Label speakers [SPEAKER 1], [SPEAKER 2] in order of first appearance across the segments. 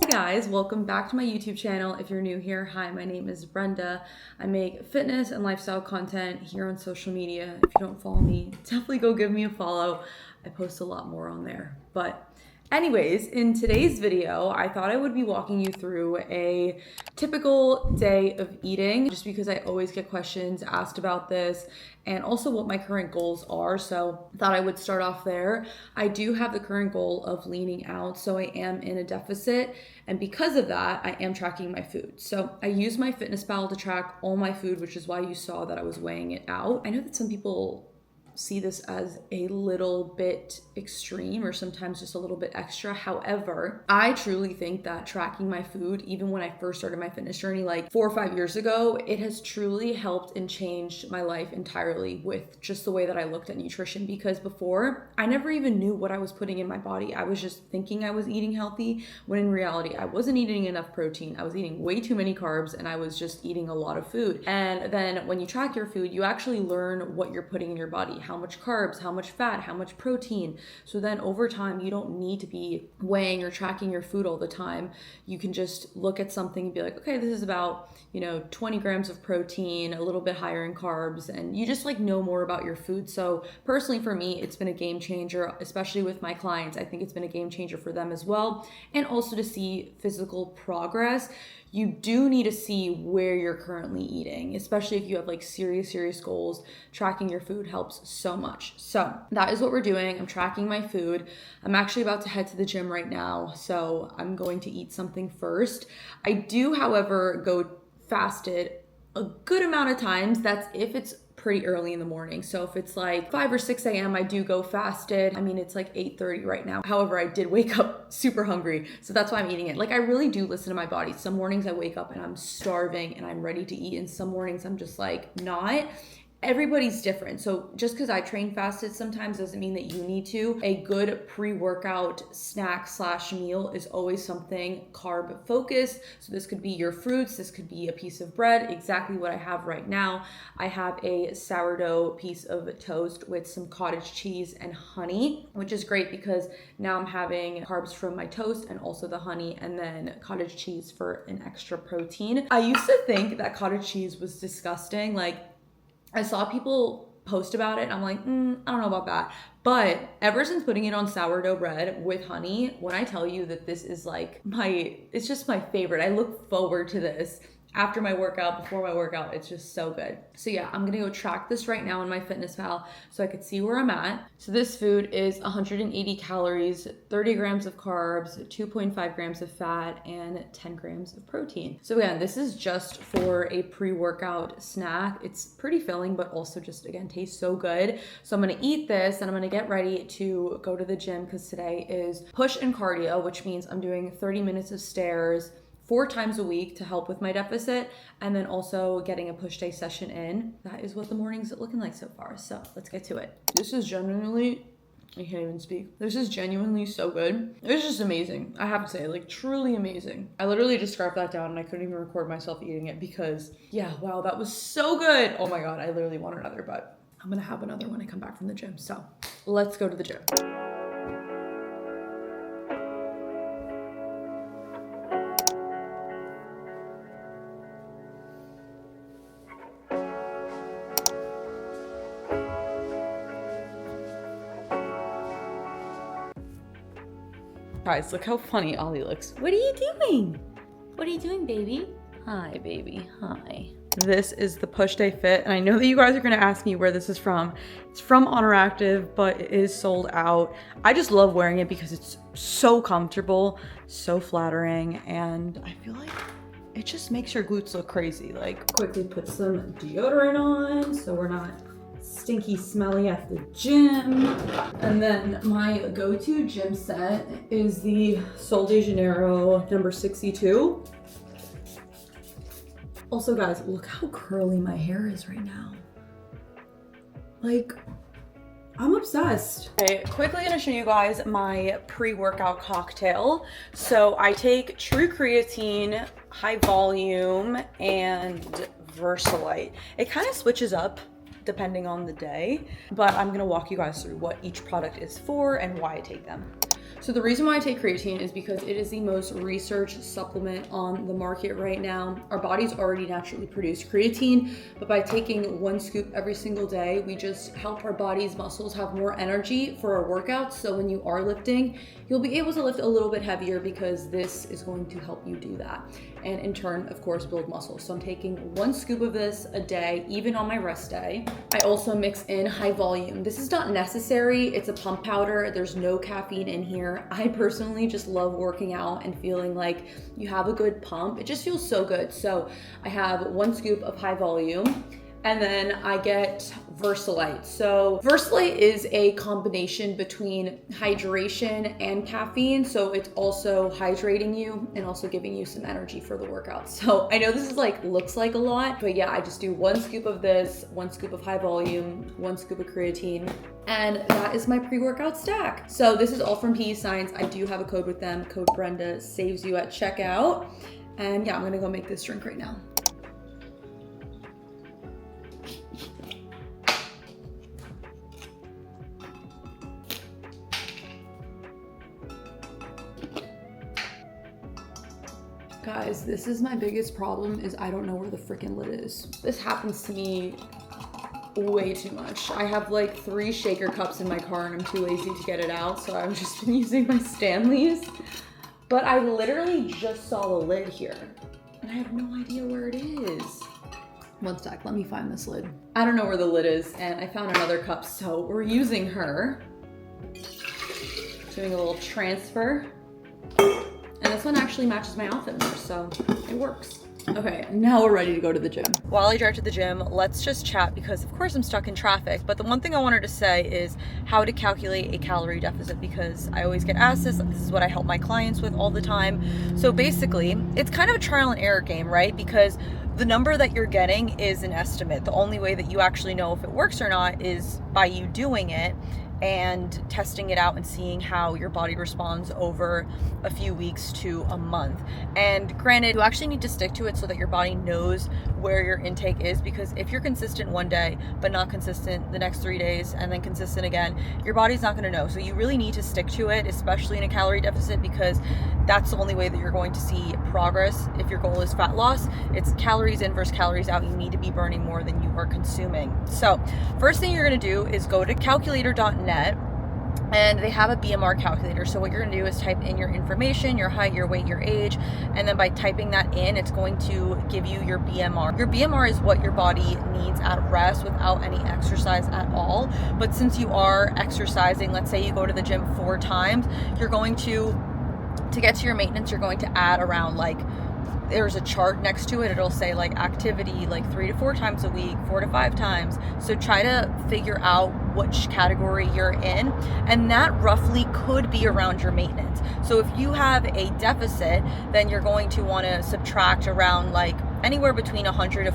[SPEAKER 1] Guys, welcome back to my YouTube channel. If you're new here, hi, my name is Brenda. I make fitness and lifestyle content here on social media. If you don't follow me, definitely go give me a follow. I post a lot more on there. But anyways, in today's video, I thought I would be walking you through a typical day of eating, just because I always get questions asked about this and also what my current goals are. So I thought I would start off there. I do have the current goal of leaning out, so I am in a deficit. And because of that, I am tracking my food. So I use my FitnessPal to track all my food, which is why you saw that I was weighing it out. I know that some people see this as a little bit extreme or sometimes just a little bit extra. However, I truly think that tracking my food, even when I first started my fitness journey like 4 or 5 years ago, it has truly helped and changed my life entirely with just the way that I looked at nutrition. Because before, I never even knew what I was putting in my body. I was just thinking I was eating healthy, when in reality, I wasn't eating enough protein. I was eating way too many carbs, and I was just eating a lot of food. And then when you track your food, you actually learn what you're putting in your body, how much carbs, how much fat, how much protein. So then over time, you don't need to be weighing or tracking your food all the time. You can just look at something and be like, okay, this is about, 20 grams of protein, a little bit higher in carbs, and you just like know more about your food. So personally for me, it's been a game changer, especially with my clients. I think it's been a game changer for them as well. And also to see physical progress. You do need to see where you're currently eating, especially if you have like serious goals. Tracking your food helps so much. So that is what we're doing. I'm tracking my food. I'm actually about to head to the gym right now, so I'm going to eat something first. I do, however, go fasted a good amount of times. That's if it's pretty early in the morning. So if it's like 5 or 6 a.m., I do go fasted. I mean, it's like 8:30 right now. However, I did wake up super hungry, so that's why I'm eating it. Like, I really do listen to my body. Some mornings I wake up and I'm starving and I'm ready to eat, and some mornings I'm just like not. Everybody's different. So just because I train fasted sometimes doesn't mean that you need to. A good pre-workout snack / meal is always something carb focused. So this could be your fruits. This could be a piece of bread, exactly what I have right now. I have a sourdough piece of toast with some cottage cheese and honey, which is great because now I'm having carbs from my toast and also the honey, and then cottage cheese for an extra protein. I used to think that cottage cheese was disgusting. Like, I saw people post about it and I'm like, I don't know about that. But ever since putting it on sourdough bread with honey, when I tell you that this is like it's just my favorite. I look forward to this after my workout, before my workout. It's just so good. So yeah, I'm gonna go track this right now in my FitnessPal so I could see where I'm at. So this food is 180 calories, 30 grams of carbs, 2.5 grams of fat, and 10 grams of protein. So again, this is just for a pre-workout snack. It's pretty filling, but also just, again, tastes so good. So I'm gonna eat this and I'm gonna get ready to go to the gym, because today is push and cardio, which means I'm doing 30 minutes of stairs 4 times a week to help with my deficit, and then also getting a push day session in. That is what the morning's looking like so far. So let's get to it. This is genuinely, I can't even speak. This is genuinely so good. It's just amazing. I have to say, like, truly amazing. I literally just scarfed that down and I couldn't even record myself eating it because, yeah, wow, that was so good. Oh my God, I literally want another, but I'm gonna have another when I come back from the gym. So let's go to the gym. Guys, look how funny Ollie looks. What are you doing? What are you doing, baby? Hi, baby. Hi. This is the Push Day Fit, and I know that you guys are gonna ask me where this is from. It's from Honor Active, but it is sold out. I just love wearing it because it's so comfortable, so flattering, and I feel like it just makes your glutes look crazy. Like, quickly put some deodorant on so we're not stinky smelly at the gym. And then my go-to gym set is the Sol de Janeiro number 62. Also guys, look how curly my hair is right now. Like, I'm obsessed. Okay, quickly gonna show you guys my pre-workout cocktail. So I take True Creatine, High Volume, and Versalite. It kind of switches up depending on the day, but I'm gonna walk you guys through what each product is for and why I take them. So the reason why I take creatine is because it is the most researched supplement on the market right now. Our bodies already naturally produce creatine, but by taking 1 scoop every single day, we just help our body's muscles have more energy for our workouts. So when you are lifting, you'll be able to lift a little bit heavier because this is going to help you do that. And in turn, of course, build muscle. So I'm taking 1 scoop of this a day, even on my rest day. I also mix in High Volume. This is not necessary. It's a pump powder. There's no caffeine in here. I personally just love working out and feeling like you have a good pump. It just feels so good. So I have 1 scoop of High Volume. And then I get Versalite. So Versalite is a combination between hydration and caffeine. So it's also hydrating you and also giving you some energy for the workout. So I know this is like, looks like a lot, but yeah, I just do 1 scoop of this, 1 scoop of High Volume, 1 scoop of creatine, and that is my pre-workout stack. So this is all from PE Science. I do have a code with them. Code Brenda saves you at checkout. And yeah, I'm gonna go make this drink right now. Guys, this is my biggest problem is I don't know where the freaking lid is. This happens to me way too much. I have like 3 shaker cups in my car and I'm too lazy to get it out, so I've just been using my Stanleys. But I literally just saw the lid here and I have no idea where it is. One sec, let me find this lid. I don't know where the lid is and I found another cup, so we're using her. Doing a little transfer. And this one actually matches my outfit more, so it works. Okay, now we're ready to go to the gym. While I drive to the gym, let's just chat because of course I'm stuck in traffic, but the one thing I wanted to say is how to calculate a calorie deficit because I always get asked this. This is what I help my clients with all the time. So basically, it's kind of a trial and error game, right? Because the number that you're getting is an estimate. The only way that you actually know if it works or not is by you doing it and testing it out and seeing how your body responds over a few weeks to a month. And granted, you actually need to stick to it so that your body knows where your intake is, because if you're consistent one day but not consistent the next 3 days and then consistent again, your body's not going to know. So you really need to stick to it, especially in a calorie deficit, because that's the only way that you're going to see progress. If your goal is fat loss, it's calories in versus calories out. You need to be burning more than you are consuming. So first thing you're going to do is go to calculator.net and they have a BMR calculator. So what you're gonna do is type in your information, your height, your weight, your age, and then by typing that in, it's going to give you your BMR. Your BMR is what your body needs at rest without any exercise at all. But since you are exercising, let's say you go to the gym 4 times, you're going to get to your maintenance, you're going to add around like, there's a chart next to it. It'll say like activity like 3 to 4 times a week, 4 to 5 times. So try to figure out which category you're in, and that roughly could be around your maintenance. So if you have a deficit, then you're going to want to subtract around like anywhere between 100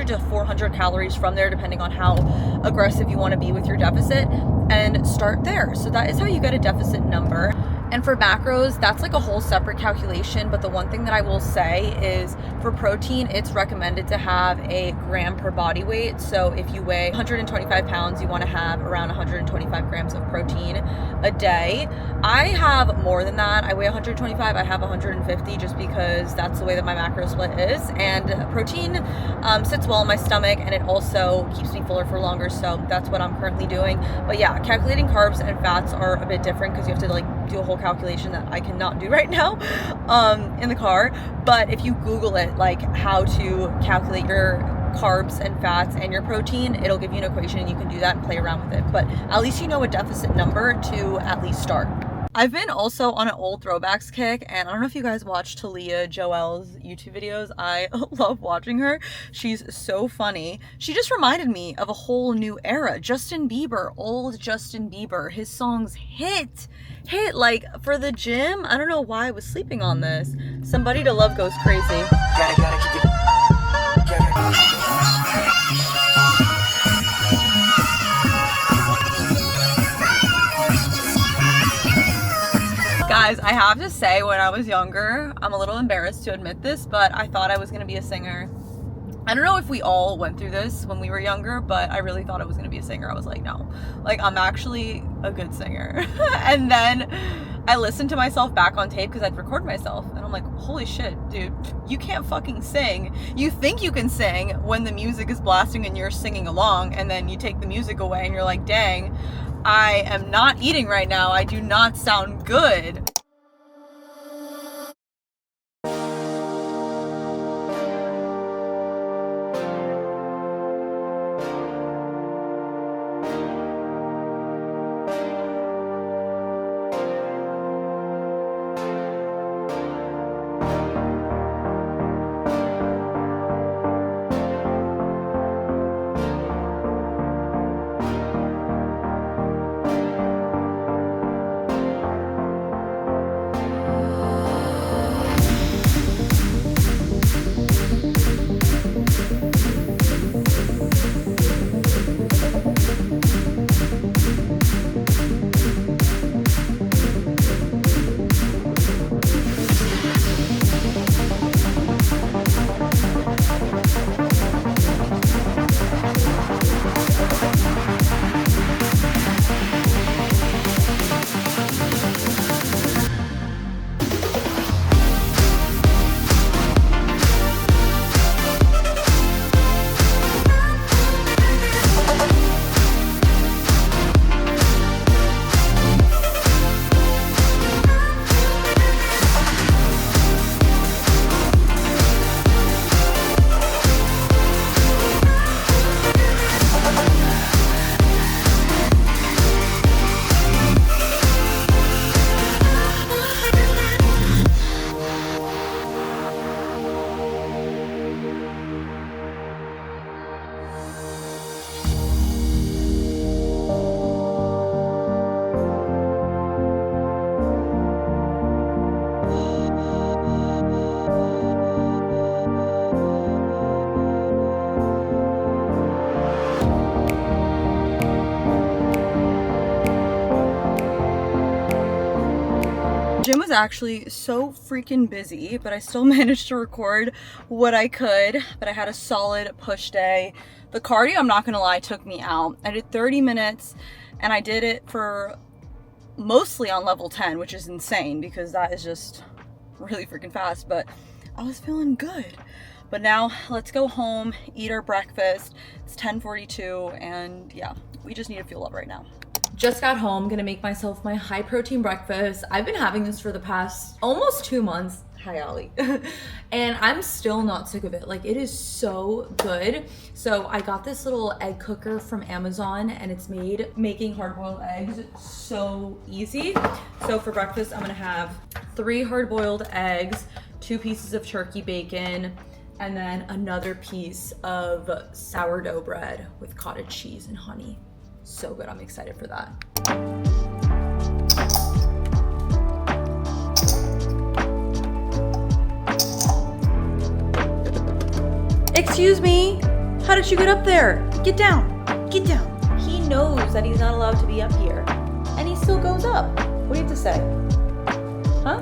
[SPEAKER 1] to 400 calories from there, depending on how aggressive you want to be with your deficit, and start there. So that is how you get a deficit number. And for macros, that's like a whole separate calculation. But the one thing that I will say is for protein, it's recommended to have a gram per body weight. So if you weigh 125 pounds, you want to have around 125 grams of protein a day. I have more than that. I weigh 125, I have 150 just because that's the way that my macro split is. And protein sits well in my stomach, and it also keeps me fuller for longer. So that's what I'm currently doing. But yeah, calculating carbs and fats are a bit different because you have to like do a whole calculation that I cannot do right now in the car. But if you Google it, like how to calculate your carbs and fats and your protein, it'll give you an equation and you can do that and play around with it. But at least you know a deficit number to at least start. I've been also on an old throwbacks kick, and I don't know if you guys watch Talia Joel's YouTube videos. I love watching her. She's so funny. She just reminded me of a whole new era. Justin Bieber, old Justin Bieber. His songs hit like for the gym. I don't know why I was sleeping on this. Somebody to Love goes crazy. Gotta keep it. Guys, I have to say, when I was younger, I'm a little embarrassed to admit this, but I thought I was gonna be a singer. I don't know if we all went through this when we were younger, but I really thought I was gonna be a singer. I was like, no, like I'm actually a good singer. And then I listened to myself back on tape because I'd record myself, and I'm like, holy shit, dude, you can't fucking sing. You think you can sing when the music is blasting and you're singing along, and then you take the music away and you're like, dang, I am not eating right now. I do not sound good. Gym was actually so freaking busy, but I still managed to record what I could. But I had a solid push day. The cardio, I'm not gonna lie, took me out. I did 30 minutes and I did it for mostly on level 10, which is insane because that is just really freaking fast, but I was feeling good. But now let's go home, eat our breakfast. It's 10:42 and yeah, we just need to fuel up right now. Just got home, gonna make myself my high protein breakfast. I've been having this for the past almost 2 months. Hi, Ollie. And I'm still not sick of it. Like, it is so good. So I got this little egg cooker from Amazon and it's made making hard-boiled eggs so easy. So for breakfast, I'm gonna have 3 hard-boiled eggs, 2 pieces of turkey bacon, and then another piece of sourdough bread with cottage cheese and honey. So good, I'm excited for that. Excuse me, how did you get up there? Get down, get down. He knows that he's not allowed to be up here. and he still goes up. What do you have to say? Huh?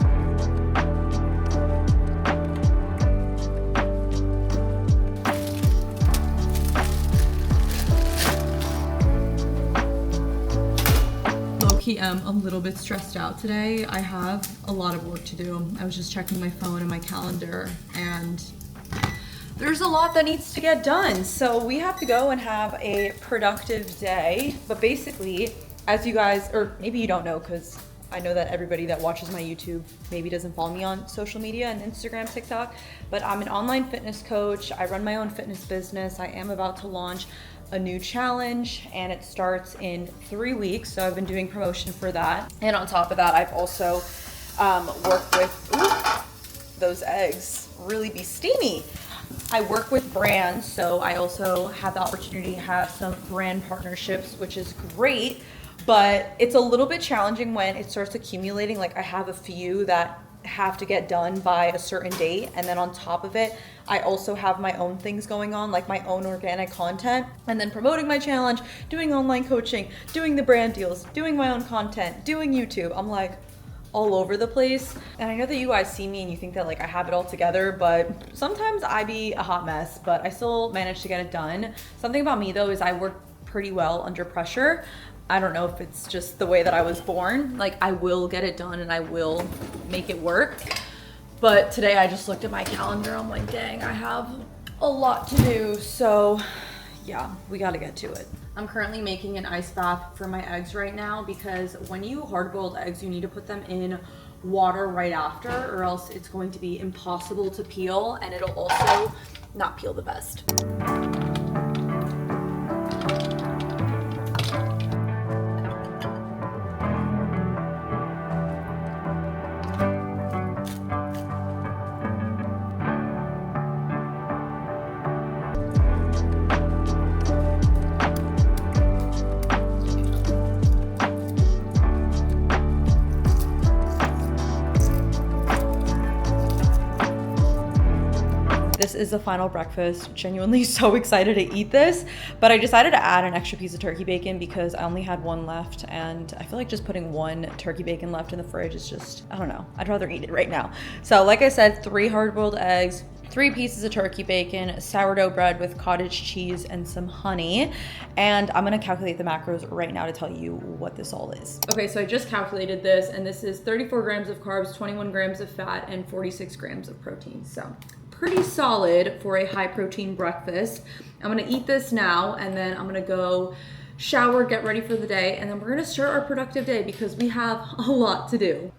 [SPEAKER 1] Low-key am a little bit stressed out today. I have a lot of work to do. I was just checking my phone and my calendar, and there's a lot that needs to get done. So we have to go and have a productive day. But basically, as you guys, or maybe you don't know, because I know that everybody that watches my YouTube maybe doesn't follow me on social media and Instagram, TikTok, but I'm an online fitness coach. I run my own fitness business. I am about to launch a new challenge, and it starts in 3 weeks. So I've been doing promotion for that. And on top of that, I've also worked with, those eggs really be steamy. I work with brands, so I also have the opportunity to have some brand partnerships, which is great, but it's a little bit challenging when it starts accumulating. Like, I have a few that have to get done by a certain date, and then on top of it, I also have my own things going on, like my own organic content, and then promoting my challenge, doing online coaching, doing the brand deals, doing my own content, doing YouTube. I'm like all over the place. And I know that you guys see me and you think that like I have it all together, but sometimes I be a hot mess, but I still manage to get it done. Something about me though is I work pretty well under pressure. I don't know if it's just the way that I was born. Like, I will get it done and I will make it work. But today I just looked at my calendar. I'm like, dang, I have a lot to do. So yeah, we gotta get to it. I'm currently making an ice bath for my eggs right now, because when you hard-boiled eggs, you need to put them in water right after, or else it's going to be impossible to peel, and it'll also not peel the best. This is the final breakfast. Genuinely so excited to eat this, but I decided to add an extra piece of turkey bacon because I only had one left, and I feel like just putting one turkey bacon left in the fridge is just, I don't know, I'd rather eat it right now. So like I said, 3 hard-boiled eggs, 3 pieces of turkey bacon, sourdough bread with cottage cheese, and some honey. And I'm gonna calculate the macros right now to tell you what this all is. Okay, so I just calculated this, and this is 34 grams of carbs, 21 grams of fat, and 46 grams of protein. So pretty solid for a high protein breakfast. I'm gonna eat this now, and then I'm gonna go shower, get ready for the day, and then we're gonna start our productive day because we have a lot to do.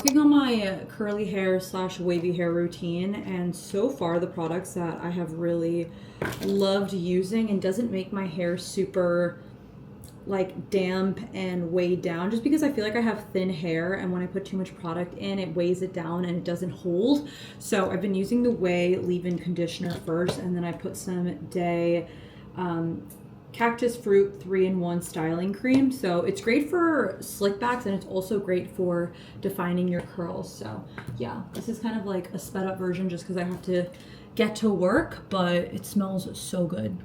[SPEAKER 1] Working on my curly hair / wavy hair routine, and so far the products that I have really loved using and doesn't make my hair super like damp and weighed down, just because I feel like I have thin hair, and when I put too much product in, it weighs it down and it doesn't hold. So I've been using the Way leave-in conditioner first, and then I put some Day Cactus Fruit 3-in-1 styling cream. So it's great for slick backs, and it's also great for defining your curls. So yeah, this is kind of like a sped up version just because I have to get to work, but it smells so good.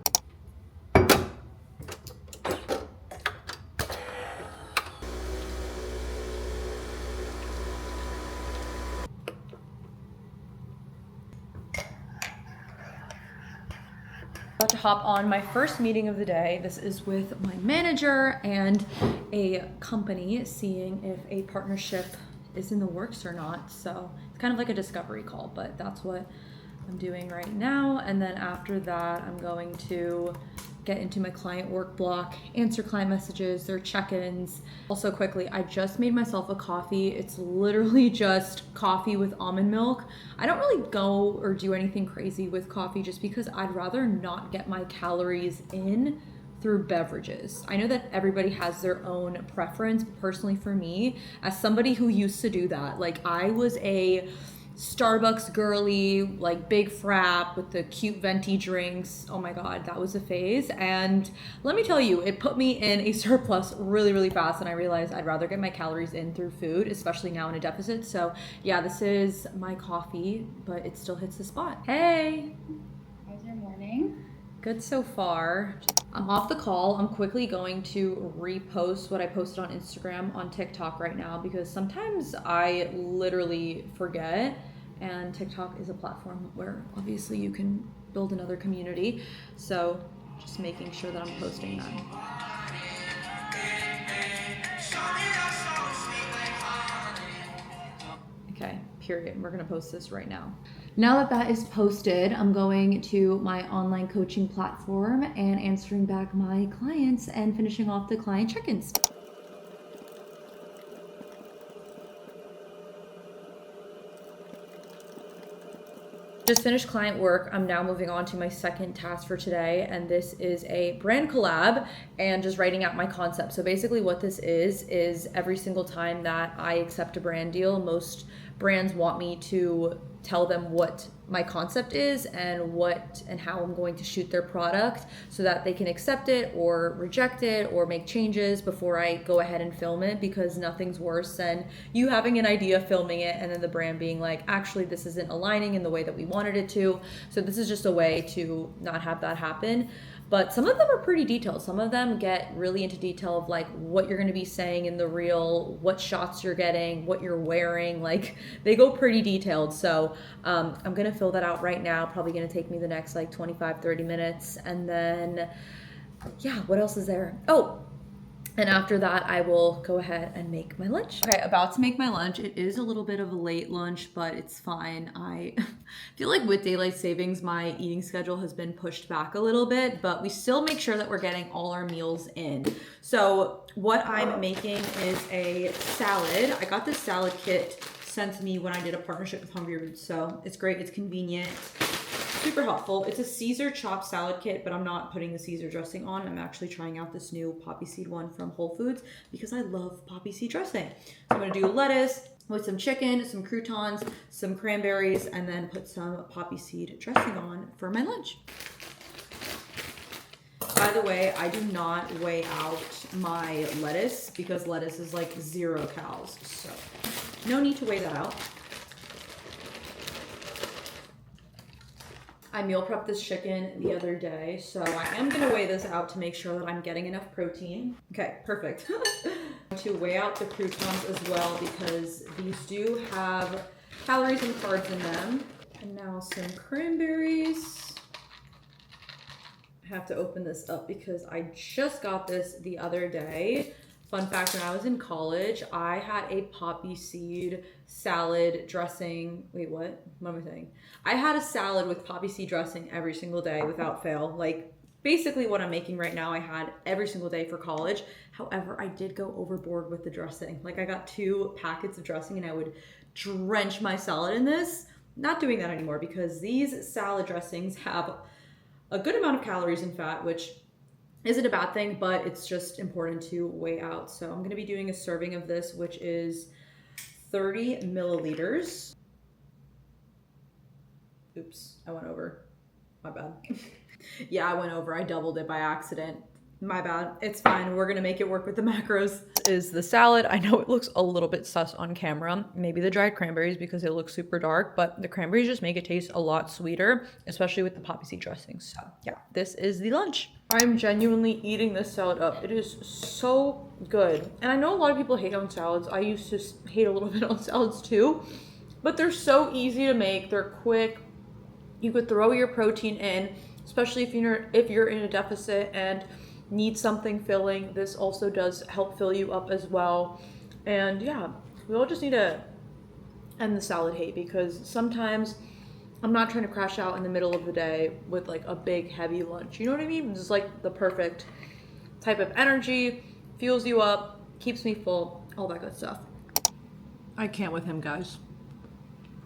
[SPEAKER 1] About to hop on my first meeting of the day. This is with my manager and a company, seeing if a partnership is in the works or not. So it's kind of like a discovery call, but that's what I'm doing right now. And then after that, I'm going to get into my client work block, answer client messages, their check-ins. Also quickly, I just made myself a coffee. It's literally just coffee with almond milk. I don't really go or do anything crazy with coffee just because I'd rather not get my calories in through beverages. I know that everybody has their own preference, but personally for me, as somebody who used to do that, like I was a Starbucks girly, like big frap with the cute venti drinks. Oh my God, that was a phase. And let me tell you, it put me in a surplus really, really fast. And I realized I'd rather get my calories in through food, especially now in a deficit. So yeah, this is my coffee, but it still hits the spot. Hey.
[SPEAKER 2] How's your morning?
[SPEAKER 1] Good so far. I'm off the call. I'm quickly going to repost what I posted on Instagram on TikTok right now because sometimes I literally forget, and TikTok is a platform where obviously you can build another community. So just making sure that I'm posting that. Okay, period. We're gonna post this right now. Now that that is posted, I'm going to my online coaching platform and answering back my clients and finishing off the client check-ins. Just finished client work. I'm now moving on to my second task for today, and this is a brand collab and just writing out my concept. So basically what this is every single time that I accept a brand deal, most brands want me to tell them what my concept is and what and how I'm going to shoot their product so that they can accept it or reject it or make changes before I go ahead and film it, because nothing's worse than you having an idea, filming it, and then the brand being like, actually this isn't aligning in the way that we wanted it to. So this is just a way to not have that happen. But some of them are pretty detailed. Some of them get really into detail of like what you're gonna be saying in the reel, what shots you're getting, what you're wearing. Like they go pretty detailed. So I'm gonna fill that out right now. Probably gonna take me the next like 25-30 minutes. And then, yeah, what else is there? Oh, and after that, I will go ahead and make my lunch. Okay, about to make my lunch. It is a little bit of a late lunch, but it's fine. I feel like with daylight savings, my eating schedule has been pushed back a little bit, but we still make sure that we're getting all our meals in. So what I'm making is a salad. I got this salad kit sent to me when I did a partnership with Hungry Roots, so it's great, it's convenient. Super helpful. It's a Caesar chopped salad kit, but I'm not putting the Caesar dressing on. I'm actually trying out this new poppy seed one from Whole Foods because I love poppy seed dressing. So I'm gonna do lettuce with some chicken, some croutons, some cranberries, and then put some poppy seed dressing on for my lunch. By the way, I do not weigh out my lettuce because lettuce is like 0 calories. So no need to weigh that out. I meal prepped this chicken the other day, so I am gonna weigh this out to make sure that I'm getting enough protein. Okay, perfect. To weigh out the croutons as well because these do have calories and carbs in them. And now some cranberries. I have to open this up because I just got this the other day. Fun fact, when I was in college, I had a poppy seed salad dressing. Wait, what? What am I saying? I had a salad with poppy seed dressing every single day without fail. Like basically what I'm making right now, I had every single day for college. However, I did go overboard with the dressing. Like I got 2 packets of dressing and I would drench my salad in this. Not doing that anymore because these salad dressings have a good amount of calories and fat, which isn't a bad thing, but it's just important to weigh out. So I'm going to be doing a serving of this, which is 30 milliliters. Oops, I went over. My bad. Yeah, I went over. I doubled it by accident. My bad. It's fine. We're going to make it work with the macros. Is the salad. I know it looks a little bit sus on camera. Maybe the dried cranberries because it looks super dark, but the cranberries just make it taste a lot sweeter, especially with the poppy seed dressing. So yeah, this is the lunch. I'm genuinely eating this salad up. It is so good. And I know a lot of people hate on salads. I used to hate a little bit on salads too, but they're so easy to make. They're quick. You could throw your protein in, especially if you're in a deficit and need something filling. This also does help fill you up as well. And yeah, we all just need to end the salad hate because sometimes I'm not trying to crash out in the middle of the day with like a big heavy lunch. You know what I mean? Just like the perfect type of energy, fuels you up, keeps me full, all that good stuff. I can't with him, guys.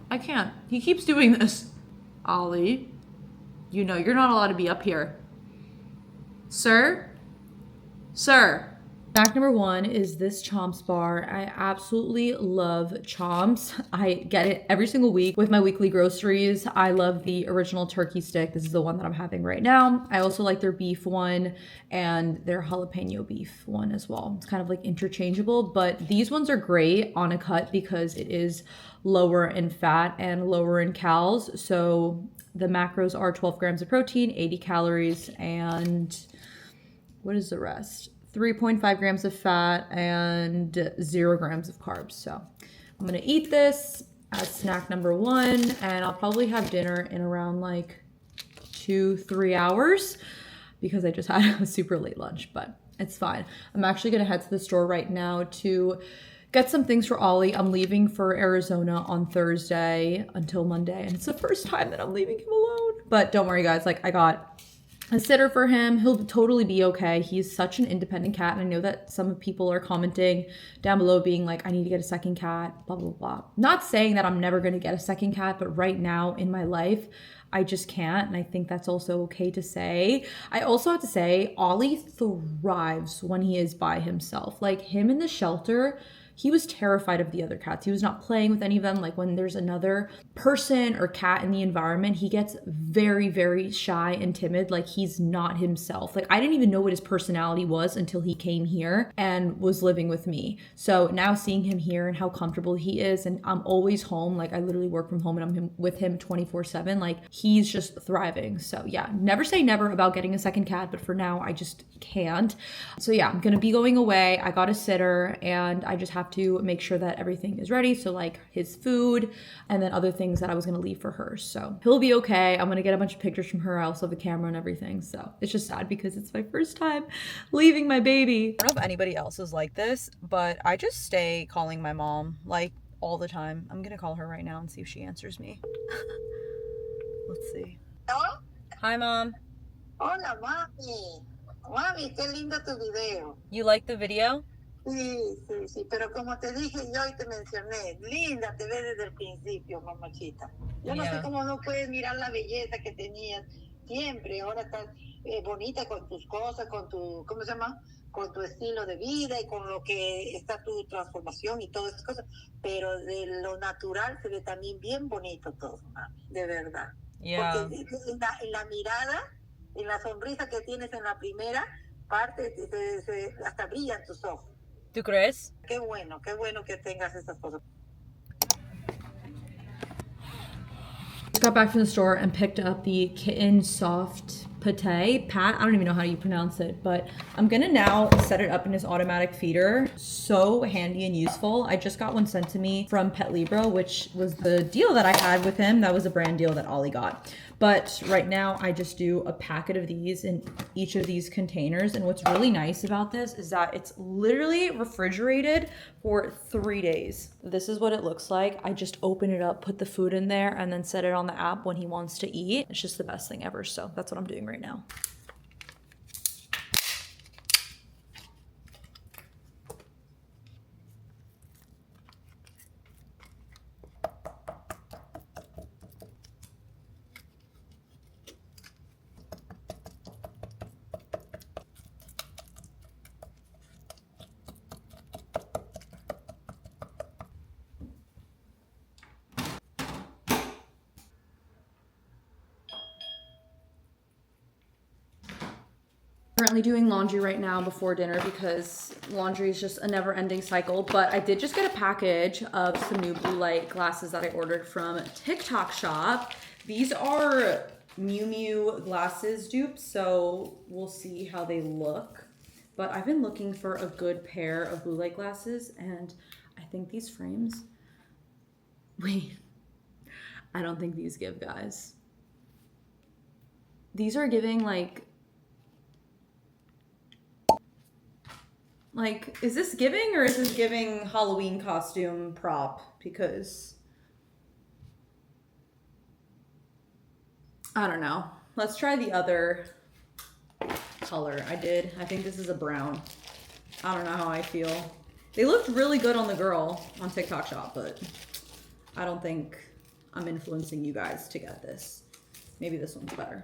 [SPEAKER 1] I can't. He keeps doing this. Ollie, you know you're not allowed to be up here. Sir? Sir. Fact number 1 is this Chomps bar. I absolutely love Chomps. I get it every single week with my weekly groceries. I love the original turkey stick. This is the one that I'm having right now. I also like their beef one and their jalapeno beef one as well. It's kind of like interchangeable, but these ones are great on a cut because it is lower in fat and lower in calories. So the macros are 12 grams of protein, 80 calories, and what is the rest? 3.5 grams of fat and 0 grams of carbs. So I'm gonna eat this as snack number 1, and I'll probably have dinner in around like 2-3 hours because I just had a super late lunch, but it's fine. I'm actually gonna head to the store right now to get some things for Ollie. I'm leaving for Arizona on Thursday until Monday, and it's the first time that I'm leaving him alone. But don't worry, guys, like I got a sitter for him. He'll totally be okay. He's such an independent cat. And I know that some people are commenting down below being like, I need to get a second cat, blah, blah, blah. Not saying that I'm never going to get a second cat, but right now in my life, I just can't. And I think that's also okay to say. I also have to say, Ollie thrives when he is by himself. Like him in the shelter, he was terrified of the other cats. He was not playing with any of them. Like when there's another person or cat in the environment, he gets very, very shy and timid. Like he's not himself. Like I didn't even know what his personality was until he came here and was living with me. So now seeing him here and how comfortable he is, and I'm always home. Like I literally work from home and I'm with him 24/7. Like he's just thriving. So yeah, never say never about getting a second cat, but for now I just can't. So yeah, I'm gonna be going away. I got a sitter and I just have to make sure that everything is ready. So like his food and then other things that I was gonna leave for her. So he'll be okay. I'm gonna get a bunch of pictures from her. I also have a camera and everything. So it's just sad because it's my first time leaving my baby. I don't know if anybody else is like this, but I just stay calling my mom like all the time. I'm gonna call her right now and see if she answers me. Let's see.
[SPEAKER 3] Hello?
[SPEAKER 1] Hi, Mom.
[SPEAKER 3] Hola, mami. Mami, qué lindo tu video.
[SPEAKER 1] You like the video?
[SPEAKER 3] Sí, sí, sí, pero como te dije yo y te mencioné, linda te ves desde el principio, mamachita. Yo no sé cómo no puedes mirar la belleza que tenías siempre. Ahora estás bonita con tus cosas, con tu, ¿cómo se llama? Con tu estilo de vida y con lo que está tu transformación y todas esas cosas. Pero de lo natural se ve también bien bonito todo, mami, de verdad.
[SPEAKER 1] Yeah.
[SPEAKER 3] Porque en la mirada, en la sonrisa que tienes en la primera parte, hasta brillan tus ojos.
[SPEAKER 1] ¿Tú crees?
[SPEAKER 3] Qué bueno que tengas esas cosas.
[SPEAKER 1] Just got back from the store and picked up the kitten soft pate. Pat, I don't even know how you pronounce it, but I'm gonna now set it up in his automatic feeder. So handy and useful. I just got one sent to me from Pet Libra, which was the deal that I had with him. That was a brand deal that Ollie got. But right now I just do a packet of these in each of these containers. And what's really nice about this is that it's literally refrigerated for 3 days. This is what it looks like. I just open it up, put the food in there, and then set it on the app when he wants to eat. It's just the best thing ever. So that's what I'm doing right now. Currently doing laundry right now before dinner because laundry is just a never-ending cycle. But I did just get a package of some new blue light glasses that I ordered from TikTok shop. These are Miu Miu glasses dupes, so we'll see how they look. But I've been looking for a good pair of blue light glasses, and I think these frames... Wait, I don't think these give, guys. These are giving like, is this giving or is this giving Halloween costume prop? Because I don't know. Let's try the other color. I think this is a brown. I don't know how I feel. They looked really good on the girl on TikTok Shop, but I don't think I'm influencing you guys to get this. Maybe this one's better.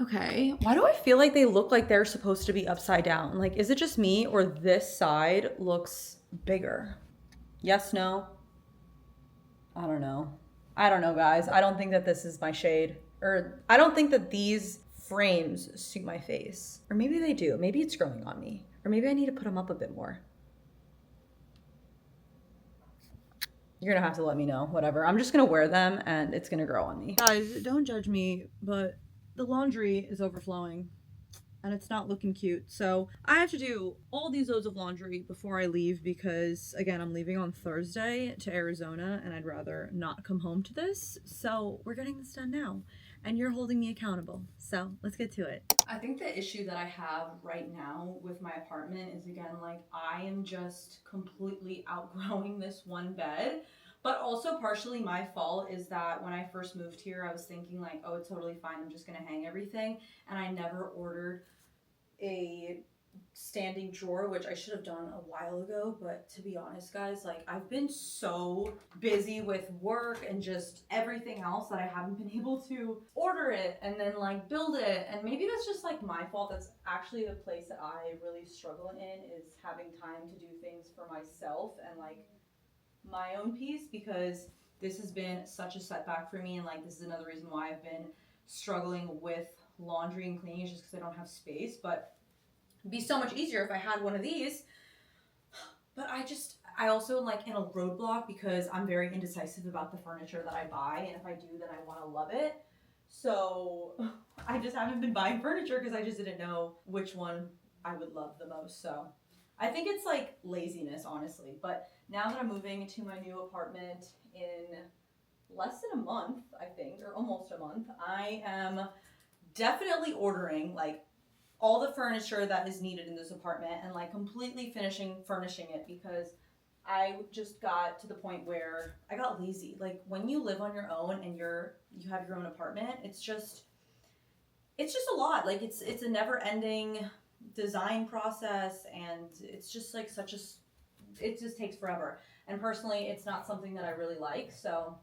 [SPEAKER 1] Okay, why do I feel like they look like they're supposed to be upside down? Like, is it just me or this side looks bigger? Yes, no? I don't know. I don't know, guys. I don't think that this is my shade. Or I don't think that these frames suit my face. Or maybe they do. Maybe it's growing on me. Or maybe I need to put them up a bit more. You're gonna have to let me know. Whatever. I'm just gonna wear them and it's gonna grow on me. Guys, don't judge me, but the laundry is overflowing and it's not looking cute. So I have to do all these loads of laundry before I leave because, again, I'm leaving on Thursday to Arizona and I'd rather not come home to this. So we're getting this done now and you're holding me accountable. So let's get to it. I think the issue that I have right now with my apartment is, again, like, I am just completely outgrowing this one bed. But also partially my fault is that when I first moved here, I was thinking like, oh, it's totally fine. I'm just gonna hang everything. And I never ordered a standing drawer, which I should have done a while ago. But to be honest, guys, like, I've been so busy with work and just everything else that I haven't been able to order it and then like build it. And maybe that's just like my fault. That's actually the place that I really struggle in, is having time to do things for myself and like my own piece, because this has been such a setback for me. And like, this is another reason why I've been struggling with laundry and cleaning, is just because I don't have space. But it'd be so much easier if I had one of these. But I also like in a roadblock because I'm very indecisive about the furniture that I buy, and if I do, then I want to love it. So I just haven't been buying furniture because I just didn't know which one I would love the most. So I think it's like laziness, honestly. But now that I'm moving to my new apartment in less than a month, I think, or almost a month, I am definitely ordering like all the furniture that is needed in this apartment and like completely furnishing it, because I just got to the point where I got lazy. Like, when you live on your own and you have your own apartment, it's just a lot. Like, it's a never ending design process, and it's just like it just takes forever. And personally, it's not something that I really like, so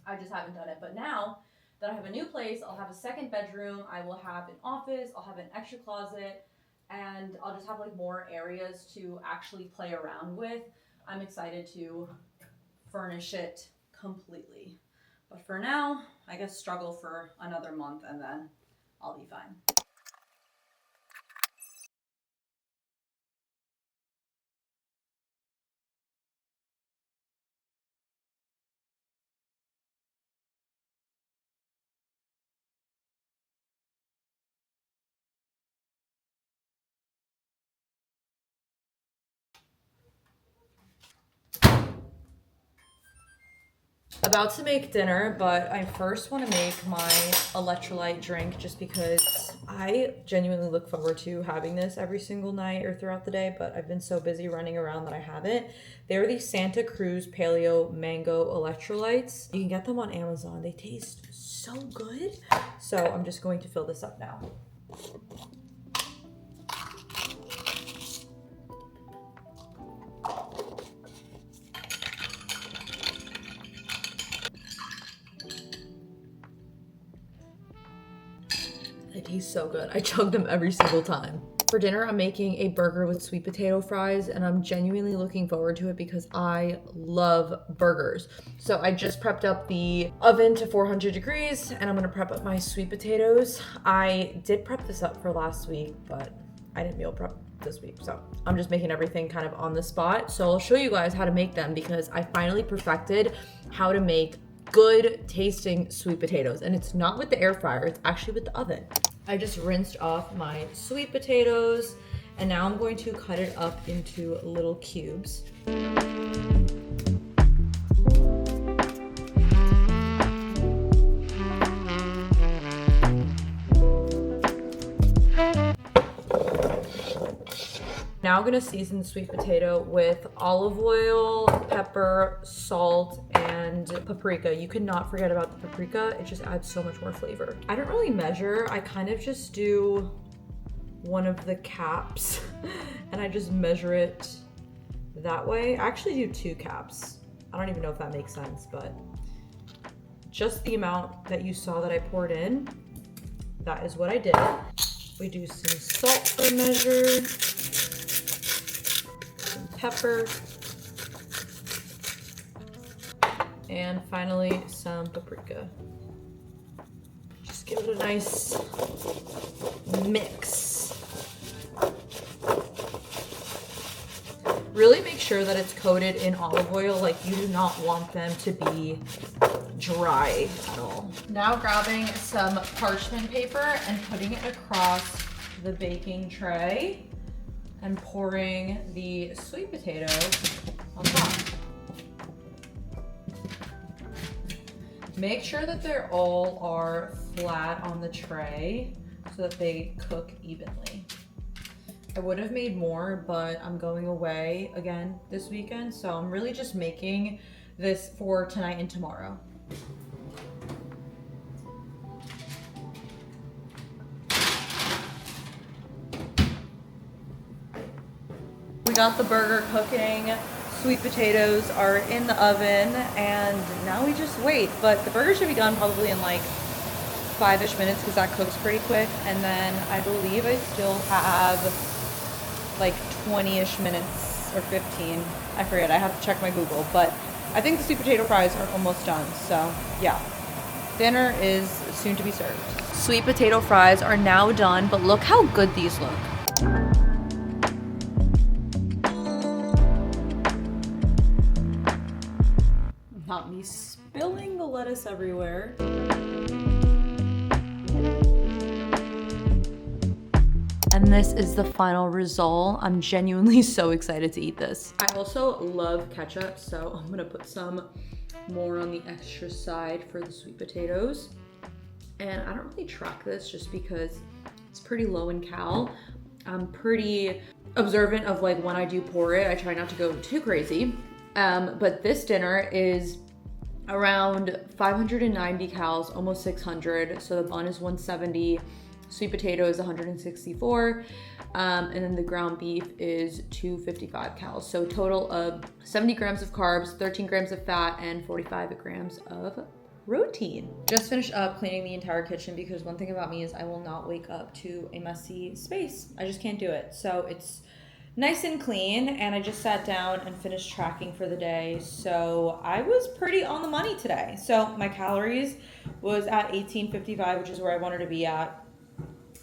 [SPEAKER 1] I just haven't done it. But now that I have a new place, I'll have a second bedroom, I will have an office, I'll have an extra closet, and I'll just have like more areas to actually play around with. I'm excited to furnish it completely. But for now, I guess struggle for another month and then I'll be fine. About to make dinner, but I first want to make my electrolyte drink just because I genuinely look forward to having this every single night or throughout the day, but I've been so busy running around that I haven't. They're the Santa Cruz Paleo Mango Electrolytes. You can get them on Amazon. They taste so good. So I'm just going to fill this up now. They taste so good. I chug them every single time. For dinner, I'm making a burger with sweet potato fries, and I'm genuinely looking forward to it because I love burgers. So I just prepped up the oven to 400 degrees, and I'm gonna prep up my sweet potatoes. I did prep this up for last week, but I didn't meal prep this week. So I'm just making everything kind of on the spot. So I'll show you guys how to make them because I finally perfected how to make good tasting sweet potatoes, and it's not with the air fryer, it's actually with the oven. I just rinsed off my sweet potatoes, and now I'm going to cut it up into little cubes. Now I'm gonna season the sweet potato with olive oil, pepper, salt, and paprika. You cannot forget about the paprika. It just adds so much more flavor. I don't really measure. I kind of just do one of the caps and I just measure it that way. I actually do 2 caps. I don't even know if that makes sense, but just the amount that you saw that I poured in, that is what I did. We do some salt for measure, some pepper, and finally some paprika. Just give it a nice mix. Really make sure that it's coated in olive oil. Like, you do not want them to be dry at all. Now grabbing some parchment paper and putting it across the baking tray and pouring the sweet potatoes on top. Make sure that they're all are flat on the tray so that they cook evenly. I would have made more, but I'm going away again this weekend, so I'm really just making this for tonight and tomorrow. We got the burger cooking, sweet potatoes are in the oven, and now we just wait. But the burger should be done probably in like 5-ish minutes because that cooks pretty quick. And then I believe I still have like 20-ish minutes or 15. I forget, I have to check my Google, but I think the sweet potato fries are almost done. So yeah, dinner is soon to be served. Sweet potato fries are now done, but look how good these look. Not me spilling the lettuce everywhere. And this is the final result. I'm genuinely so excited to eat this. I also love ketchup, so I'm gonna put some more on the extra side for the sweet potatoes. And I don't really track this just because it's pretty low in cal. I'm pretty observant of like when I do pour it. I try not to go too crazy. But this dinner is around 590 cals, almost 600. So the bun is 170. Sweet potato is 164, and then the ground beef is 255 cals. So total of 70 grams of carbs, 13 grams of fat, and 45 grams of protein. Just finished up cleaning the entire kitchen because one thing about me is I will not wake up to a messy space. I just can't do it. So it's nice and clean, and I just sat down and finished tracking for the day. So I was pretty on the money today. So my calories was at 1855, which is where I wanted to be at.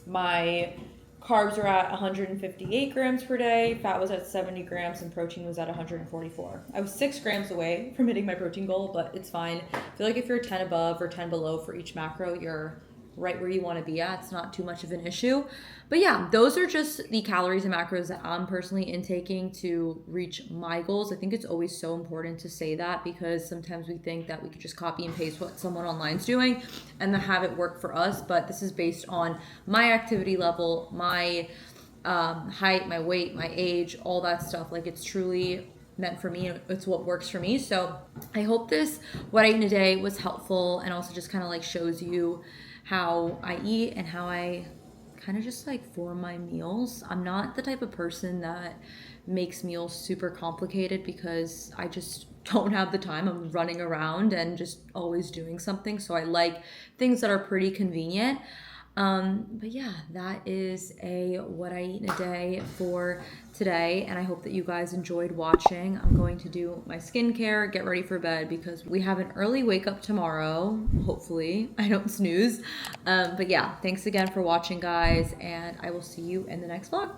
[SPEAKER 1] My carbs are at 158 grams per day, fat was at 70 grams, and protein was at 144. I was 6 grams away from hitting my protein goal, but it's fine. I feel like if you're 10 above or 10 below for each macro, you're right where you want to be at. It's not too much of an issue. But yeah, those are just the calories and macros that I'm personally intaking to reach my goals. I think it's always so important to say that because sometimes we think that we could just copy and paste what someone online's doing and then have it work for us. But this is based on my activity level, my height, my weight, my age, all that stuff. Like, it's truly meant for me. It's what works for me. So I hope what I ate in a day was helpful and also just kind of like shows you how I eat and how I kind of just like form my meals. I'm not the type of person that makes meals super complicated because I just don't have the time. I'm running around and just always doing something. So I like things that are pretty convenient. But yeah, that is what I eat in a day for today. And I hope that you guys enjoyed watching. I'm going to do my skincare, get ready for bed because we have an early wake up tomorrow. Hopefully I don't snooze. But yeah, thanks again for watching, guys. And I will see you in the next vlog.